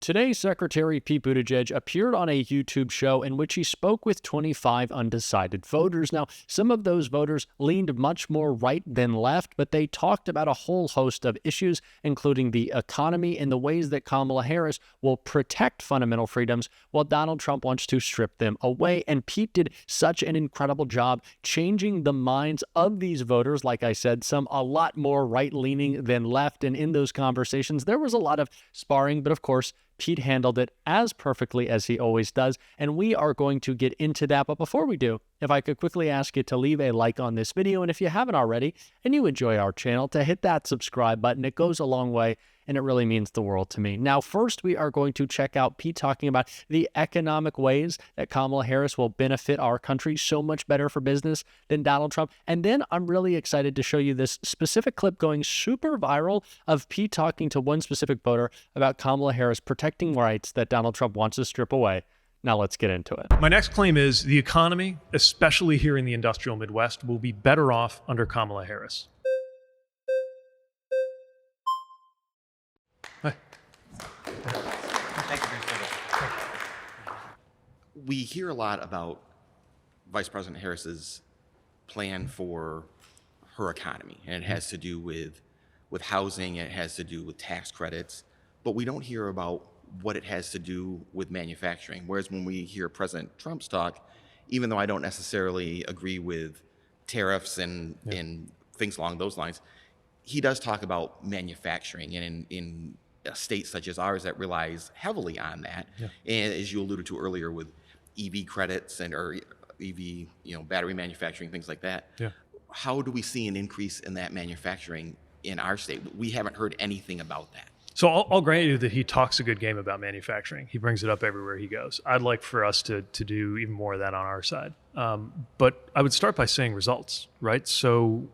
Today, Secretary Pete Buttigieg appeared on a YouTube show in which he spoke with 25 undecided voters. Now, some of those voters leaned much more right than left, but they talked about a whole host of issues, including the economy and the ways that Kamala Harris will protect fundamental freedoms while Donald Trump wants to strip them away. And Pete did such an incredible job changing the minds of these voters. Like I said, some a lot more right-leaning than left. And in those conversations, there was a lot of sparring, but of course, Pete handled it as perfectly as he always does, and we are going to get into that. But before we do, if I could quickly ask you to leave a like on this video, and if you haven't already, and you enjoy our channel, to hit that subscribe button. It goes a long way, and it really means the world to me. Now, first, we are going to check out Pete talking about the economic ways that Kamala Harris will benefit our country so much better for business than Donald Trump. And then I'm really excited to show you this specific clip going super viral of Pete talking to one specific voter about Kamala Harris protecting rights that Donald Trump wants to strip away. Now let's get into it. My next claim is the economy, especially here in the industrial Midwest, will be better off under Kamala Harris. Thank you for your service. We hear a lot about Vice President Harris's plan for her economy, and it has to do with housing, and it has to do with tax credits, but we don't hear about what it has to do with manufacturing. Whereas when we hear President Trump's talk, even though I don't necessarily agree with tariffs and things along those lines, he does talk about manufacturing, and in a state such as ours that relies heavily on that, and as you alluded to earlier with EV credits or EV, battery manufacturing, things like that. How do we see an increase in that manufacturing in our state? We haven't heard anything about that. So I'll grant you that he talks a good game about manufacturing. He brings it up everywhere he goes. I'd like for us to do even more of that on our side. But I would start by saying results, right? So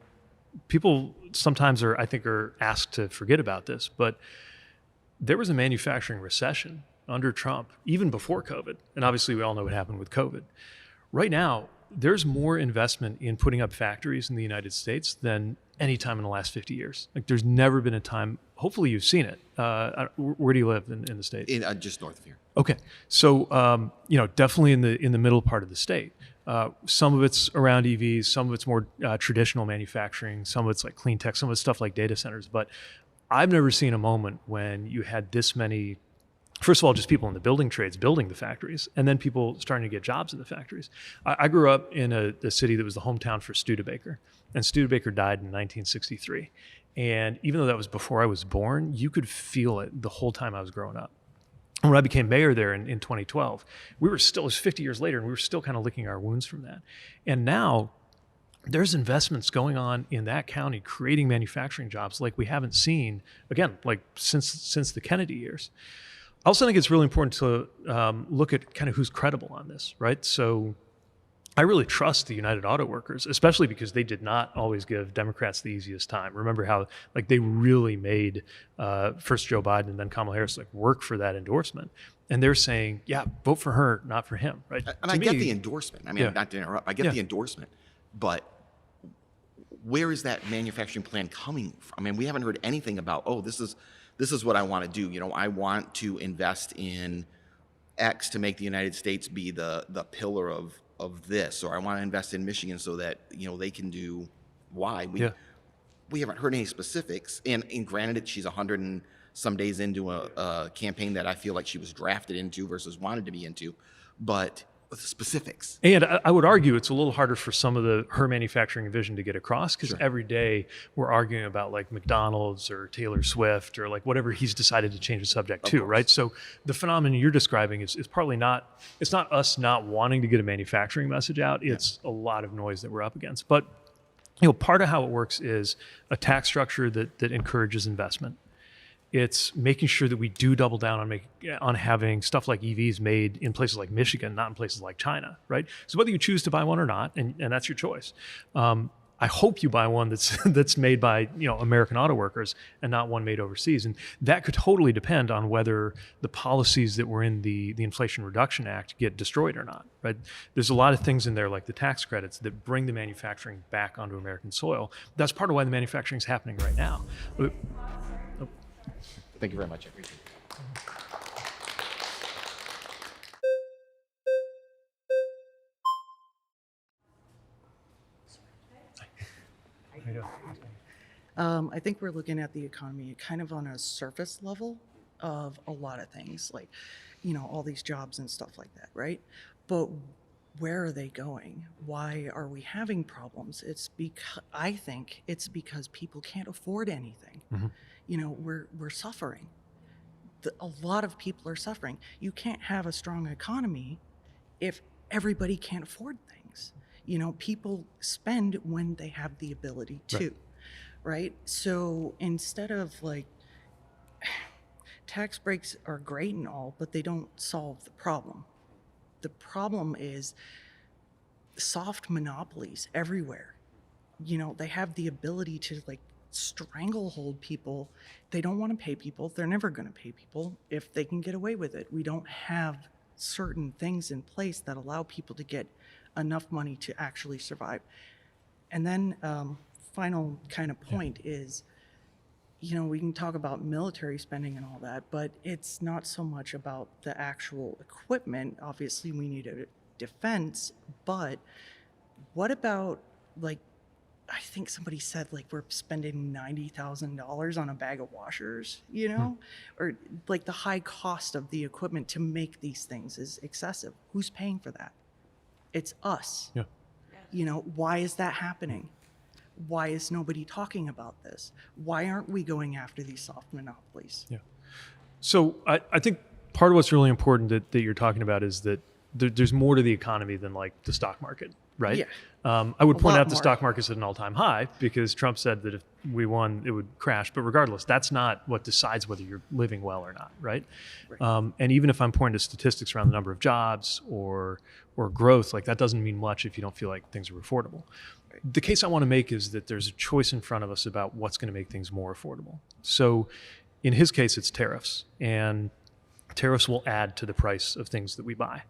people sometimes are asked to forget about this, but there was a manufacturing recession under Trump, even before COVID. And obviously we all know what happened with COVID. Right now, there's more investment in putting up factories in the United States than any time in the last 50 years. Like, there's never been a time, hopefully you've seen it. Where do you live in the state? Just north of here. Okay. So, definitely in the middle part of the state. Some of it's around EVs, some of it's more traditional manufacturing, some of it's like clean tech, some of it's stuff like data centers. But I've never seen a moment when you had this many, first of all, just people in the building trades building the factories, and then people starting to get jobs in the factories. I grew up in a city that was the hometown for Studebaker, and Studebaker died in 1963. And even though that was before I was born, you could feel it the whole time I was growing up. And when I became mayor there in 2012, it was 50 years later, and we were still kind of licking our wounds from that. And now there's investments going on in that county, creating manufacturing jobs like we haven't seen, again, like since the Kennedy years. I also think it's really important to look at kind of who's credible on this, right? So I really trust the United Auto Workers, especially because they did not always give Democrats the easiest time. Remember how they really made first Joe Biden and then Kamala Harris work for that endorsement. And they're saying, yeah, vote for her, not for him, right? And I get the endorsement. I mean, not to interrupt, I get the endorsement, but where is that manufacturing plan coming from? I mean, we haven't heard anything about, this is what I want to do. I want to invest in X to make the United States be the pillar of this, or I want to invest in Michigan so that they can do Y. We haven't heard any specifics. And granted, she's 100 and some days into a campaign that I feel like she was drafted into versus wanted to be into, but with the specifics. And I would argue it's a little harder for some of her manufacturing vision to get across, because every day we're arguing about McDonald's or Taylor Swift or whatever he's decided to change the subject to, right? So the phenomenon you're describing is partly it's not us not wanting to get a manufacturing message out. It's a lot of noise that we're up against. But part of how it works is a tax structure that encourages investment. It's making sure that we do double down on having stuff like EVs made in places like Michigan, not in places like China, right? So whether you choose to buy one or not, and that's your choice. I hope you buy one that's made by American auto workers and not one made overseas. And that could totally depend on whether the policies that were in the Inflation Reduction Act get destroyed or not, right? There's a lot of things in there like the tax credits that bring the manufacturing back onto American soil. That's part of why the manufacturing is happening right now. Thank you very much. I appreciate it. I think we're looking at the economy kind of on a surface level of a lot of things, like, all these jobs and stuff like that, right? But where are they going? Why are we having problems? I think it's because people can't afford anything. We're suffering. A lot of people are suffering. You can't have a strong economy if everybody can't afford things. People spend when they have the ability to, right? So instead of tax breaks are great and all, but they don't solve the problem. The problem is soft monopolies everywhere. They have the ability to stranglehold people. They don't want to pay people. They're never going to pay people if they can get away with it. We don't have certain things in place that allow people to get enough money to actually survive. And then final kind of point is, we can talk about military spending and all that, but it's not so much about the actual equipment. Obviously, we need a defense, but what about, I think somebody said, we're spending $90,000 on a bag of washers, or the high cost of the equipment to make these things is excessive. Who's paying for that? It's us. Yeah. Why is that happening? Why is nobody talking about this? Why aren't we going after these soft monopolies? Yeah. So I think part of what's really important that you're talking about is that there's more to the economy than the stock market, right? Yeah. I would point out the more. stock market's at an all-time high because Trump said that if we won, it would crash. But regardless, that's not what decides whether you're living well or not, right? And even if I'm pointing to statistics around the number of jobs or growth, that doesn't mean much if you don't feel like things are affordable. The case I want to make is that there's a choice in front of us about what's going to make things more affordable. So in his case, it's tariffs, and tariffs will add to the price of things that we buy.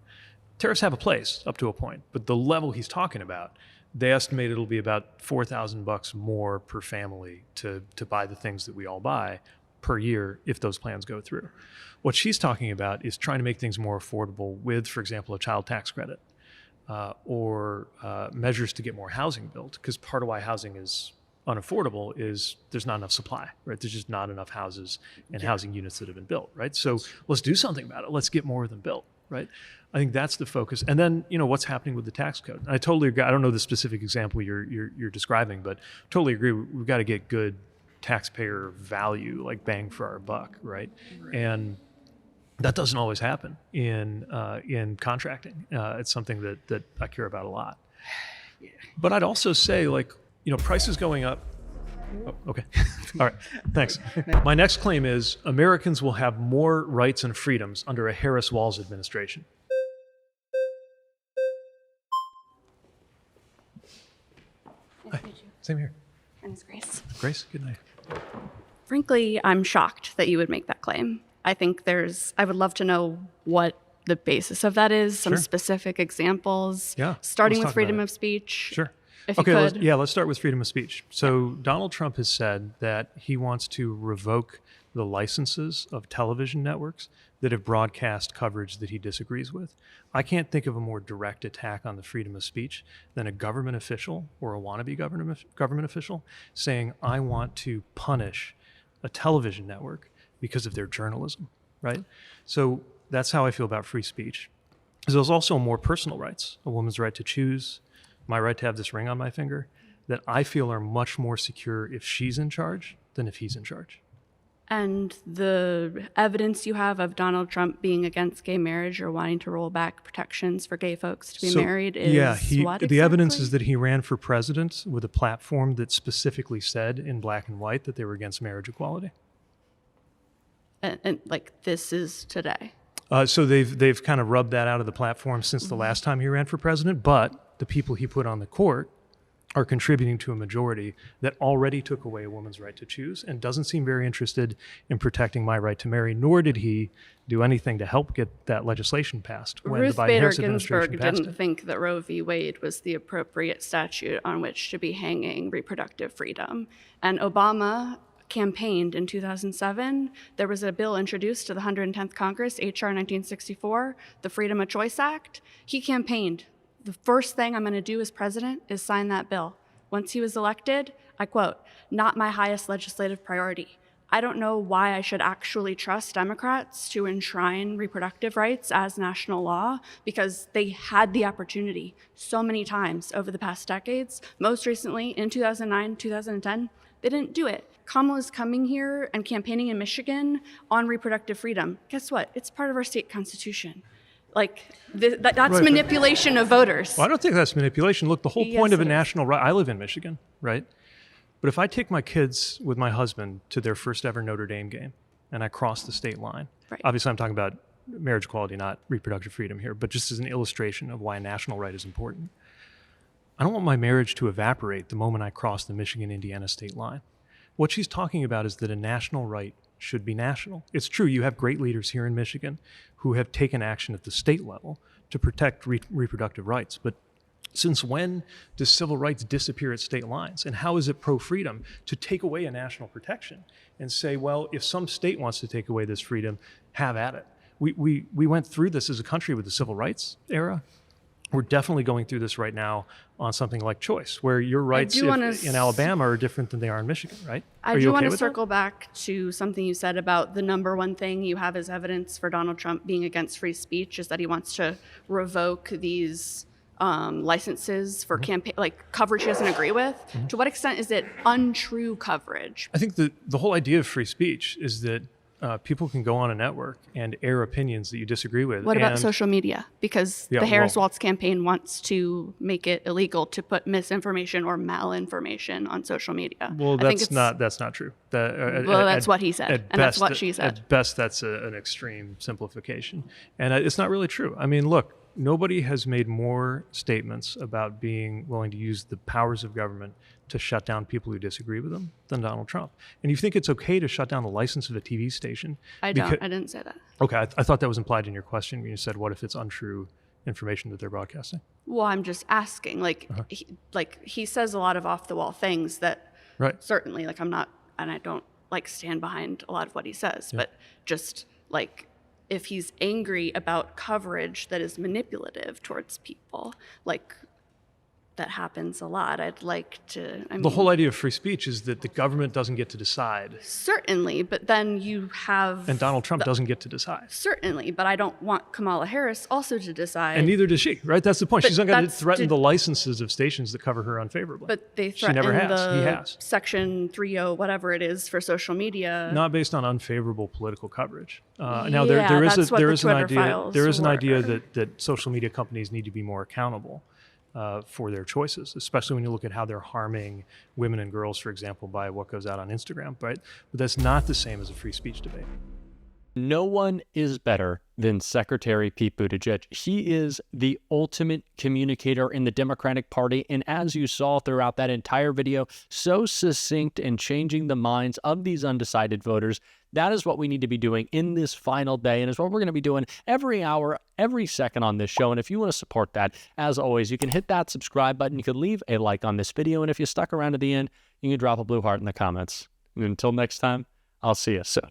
Tariffs have a place up to a point, but the level he's talking about, they estimate it'll be about $4,000 more per family to buy the things that we all buy per year if those plans go through. What she's talking about is trying to make things more affordable with, for example, a child tax credit. Or measures to get more housing built, because part of why housing is unaffordable is there's not enough supply, right? There's just not enough houses and housing units that have been built, right? So let's do something about it. Let's get more of them built, right? I think that's the focus. And then, what's happening with the tax code. I totally agree. I don't know the specific example you're describing, but totally agree. We've got to get good taxpayer value, bang for our buck, right? And that doesn't always happen in contracting. It's something that I care about a lot. Yeah. But I'd also say, prices going up. Oh, okay. All right. Thanks. My next claim is Americans will have more rights and freedoms under a Harris-Walz administration. Nice to meet you. Same here. My name's Grace. Grace, good night. Frankly, I'm shocked that you would make that claim. I think I would love to know what the basis of that is, some specific examples. Yeah. Starting let's with talk freedom about it. of speech. Sure. If Okay, you could. let's start with freedom of speech. So Donald Trump has said that he wants to revoke the licenses of television networks that have broadcast coverage that he disagrees with. I can't think of a more direct attack on the freedom of speech than a government official or a wannabe government official saying, I want to punish a television network because of their journalism, right? So that's how I feel about free speech. There's also more personal rights, a woman's right to choose, my right to have this ring on my finger, that I feel are much more secure if she's in charge than if he's in charge. And the evidence you have of Donald Trump being against gay marriage or wanting to roll back protections for gay folks to be married is what exactly? The evidence is that he ran for president with a platform that specifically said in black and white that they were against marriage equality. And this is today. So they've kind of rubbed that out of the platform since the last time he ran for president, but the people he put on the court are contributing to a majority that already took away a woman's right to choose and doesn't seem very interested in protecting my right to marry, nor did he do anything to help get that legislation passed when Ruth the Biden Bader Harris administration Ginsburg passed didn't it. think that Roe v. Wade was the appropriate statute on which to be hanging reproductive freedom. And Obama campaigned in 2007. There was a bill introduced to the 110th Congress, H.R. 1964, the Freedom of Choice Act. He campaigned. The first thing I'm going to do as president is sign that bill. Once he was elected, I quote, "not my highest legislative priority. I don't know why I should actually trust Democrats to enshrine reproductive rights as national law, because they had the opportunity so many times over the past decades. Most recently in 2009, 2010, they didn't do it. Kamala's coming here and campaigning in Michigan on reproductive freedom. Guess what? It's part of our state constitution. Like, that's Right, manipulation of voters." Well, I don't think that's manipulation. Look, the whole Yes, point of a it is. national right, I live in Michigan, right? But if I take my kids with my husband to their first ever Notre Dame game and I cross the state line, Right. obviously I'm talking about marriage equality, not reproductive freedom here, but just as an illustration of why a national right is important. I don't want my marriage to evaporate the moment I cross the Michigan-Indiana state line. What she's talking about is that a national right should be national. It's true, you have great leaders here in Michigan who have taken action at the state level to protect reproductive rights, but since when does civil rights disappear at state lines? And how is it pro-freedom to take away a national protection and say, well, if some state wants to take away this freedom, have at it? We went through this as a country with the civil rights era. We're definitely going through this right now on something like choice, where your rights in Alabama are different than they are in Michigan, right? I do want to circle back to something you said about the number one thing you have as evidence for Donald Trump being against free speech is that he wants to revoke these licenses for campaign, like coverage he doesn't agree with. To what extent is it untrue coverage? I think the whole idea of free speech is that people can go on a network and air opinions that you disagree with. What about social media? Because the Harris Waltz campaign wants to make it illegal to put misinformation or malinformation on social media. Well, that's not true. That's what he said, and that's what she said. At best, that's an extreme simplification, and it's not really true. I mean, look, nobody has made more statements about being willing to use the powers of government to shut down people who disagree with them than Donald Trump. And you think it's okay to shut down the license of a TV station? I didn't say that. Okay, I thought that was implied in your question when you said, what if it's untrue information that they're broadcasting? Well, I'm just asking. He says a lot of off-the-wall things that certainly, I'm not, and I don't stand behind a lot of what he says, but just if he's angry about coverage that is manipulative towards people, that happens a lot. I'd like to, the whole idea of free speech is that the government doesn't get to decide. Certainly, but then you have... And Donald Trump doesn't get to decide. Certainly, but I don't want Kamala Harris also to decide. And neither does she, right? That's the point. She's not going to threaten the licenses of stations that cover her unfavorably. But they threaten He has. Section 30, whatever it is, for social media. Not based on unfavorable political coverage. Now, there is an idea that social media companies need to be more accountable for their choices, especially when you look at how they're harming women and girls, for example, by what goes out on Instagram, right? But that's not the same as a free speech debate. No one is better than Secretary Pete Buttigieg. He is the ultimate communicator in the Democratic Party, and as you saw throughout that entire video, so succinct in changing the minds of these undecided voters. That is what we need to be doing in this final day, and is what we're going to be doing every hour, every second on this show. And if you want to support that, as always, you can hit that subscribe button. You can leave a like on this video, and if you stuck around to the end, you can drop a blue heart in the comments. And until next time, I'll see you soon.